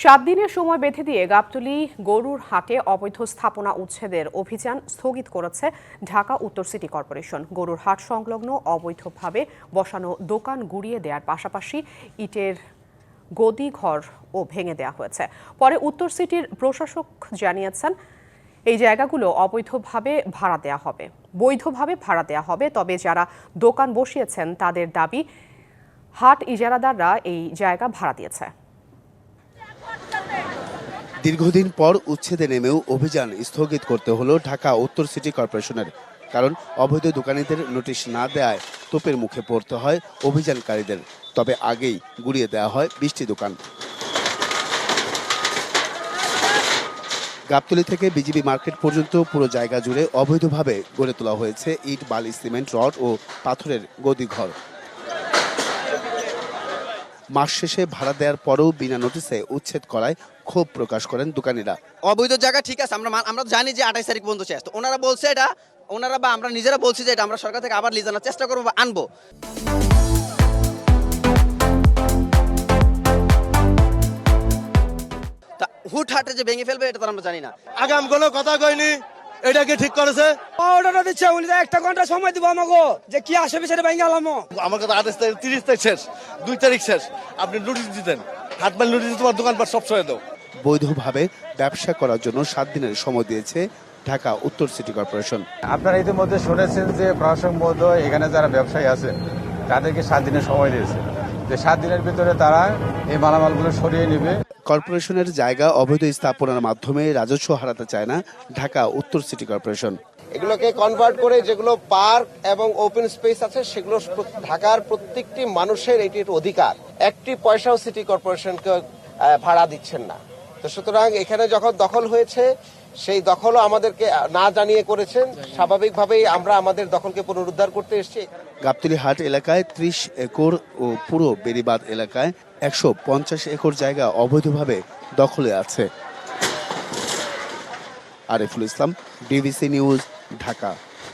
7 দিনের সময় বেঁধে দিয়ে গাবতলী গরুর হাটে অবৈধ স্থাপনা উচ্ছেদের অভিযান স্থগিত করেছে ঢাকা উত্তর সিটি কর্পোরেশন। গরুর হাট সংলগ্ন অবৈধভাবে বসানো দোকান গুড়িয়ে দেওয়ার পাশাপাশি ইটের গদি ঘরও ভেঙে দেওয়া হয়েছে। পরে উত্তর সিটির প্রশাসক জানিয়েছেন, এই জায়গাগুলো অবৈধভাবে ভাড়া দেওয়া হবে, বৈধভাবে ভাড়া দেওয়া হবে। তবে যারা দোকান বসিয়েছেন তাদের দাবি, হাট ইজারাদাররা এই জায়গা ভাড়া দিয়েছে। দীর্ঘদিন পর উচ্ছেদে নেমেও অভিযান স্থগিত করতে হলো ঢাকা উত্তর সিটি কর্পোরেশনের। কারণ অবৈধ দোকানীদের নোটিশ না দেওয়ায় তোপের মুখে পড়তে হয় অভিযানকারীদের। তবে আগেই গুড়িয়ে দেওয়া হয় 20টি দোকান। গাবতলী থেকে বিজিবি মার্কেট পর্যন্ত পুরো জায়গা জুড়ে অবৈধভাবে গড়ে তোলা হয়েছে ইট, বালি, সিমেন্ট, রড ও পাথরের গদিঘর। মাস শেষে ভাড়া দেওয়ার পরেও বিনা নোটিশে উচ্ছেদ করায় ক্ষোভ প্রকাশ করেন দোকানিরা। অবৈধ জায়গা ঠিক আছে, আমরা জানি যে 28 তারিখ পর্যন্ত শেষ। তো ওনারা বলছে এটা, ওনারা বা আমরা নিজেরা বলছি যে এটা আমরা সরকার থেকে আবার লিজ আনার চেষ্টা করবো বা আনবো। তা হুটহাটে যে ভেঙে ফেলবে এটা তো আমরা জানি না। আগাম কোনো কথা কইনি, এটাকে ঠিক করেছে। অর্ডারটা দিচ্ছে, উনি 1 ঘন্টা সময় দিব আমাকে, যে কি আসবে সেটা ভেঙে আলামো। আমার কথা 28 তারিখ, 30 তারিখ শেষ, 2 তারিখ শেষ। আপনি নোটিশ দিতেন, হাট মাল নোটিশ তোমার দোকানপাট সব সরে দাও। বৈধভাবে ব্যবসা করার জন্য 7 দিনের সময় দিয়েছে ঢাকা উত্তর সিটি কর্পোরেশন। আপনারা ইতিমধ্যে শুনেছেন যে প্রশাসন মহোদয় এখানে যারা ব্যবসায়ী আছেন তাদেরকে 7 দিনের সময় দিয়েছে, যে 7 দিনের ভিতরে তারা এই মালামালগুলো সরিয়ে নেবে। কর্পোরেশনের জায়গা অবৈধ স্থাপনার মাধ্যমে রাজস্ব হারাতে চায় না ঢাকা উত্তর সিটি কর্পোরেশন। এগুলোকে কনভার্ট করে যেগুলো পার্ক এবং ওপেন স্পেস আছে সেগুলো ঢাকার প্রত্যেকটি মানুষের এটির অধিকার। একটি পয়সাও সিটি কর্পোরেশনকে ভাড়া দিচ্ছেন না। তো সুতরাং এখানে যখন দখল হয়েছে, সেই দখলও আমাদেরকে না জানিয়ে করেছেন। স্বাভাবিকভাবেই আমরা আমাদের দখলকে পুনরুদ্ধার করতে এসেছি। গাবতলী হাট এলাকায় 30 একর ও পুরো বেড়িবাঁধ এলাকায় 150 একর জায়গা অবৈধভাবে দখলে আছে। Ariful Islam, DBC news, Dhaka.